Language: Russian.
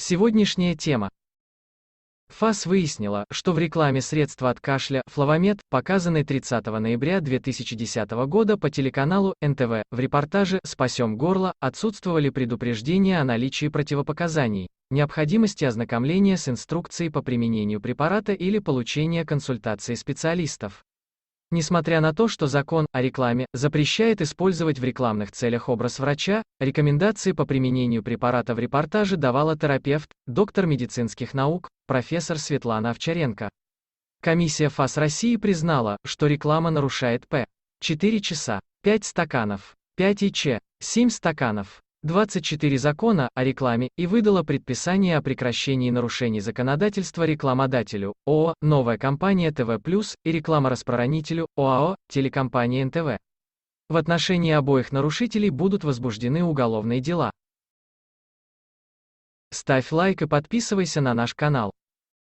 Сегодняшняя тема. ФАС выяснила, что в рекламе средства от кашля «Флавомед», показанной 30 ноября 2010 года по телеканалу НТВ, в репортаже «Спасем горло» отсутствовали предупреждения о наличии противопоказаний, необходимости ознакомления с инструкцией по применению препарата или получения консультации специалистов. Несмотря на то, что закон о рекламе запрещает использовать в рекламных целях образ врача, рекомендации по применению препарата в репортаже давала терапевт, доктор медицинских наук, профессор Светлана Овчаренко. Комиссия ФАС России признала, что реклама нарушает П. 4 часа, 5 стаканов, 5 ИЧ, 7 стаканов, 24 закона о рекламе и выдала предписание о прекращении нарушений законодательства рекламодателю, ООО «Новая компания ТВ+» и рекламораспространителю, ОАО «Телекомпания НТВ». В отношении обоих нарушителей будут возбуждены уголовные дела. Ставь лайк и подписывайся на наш канал.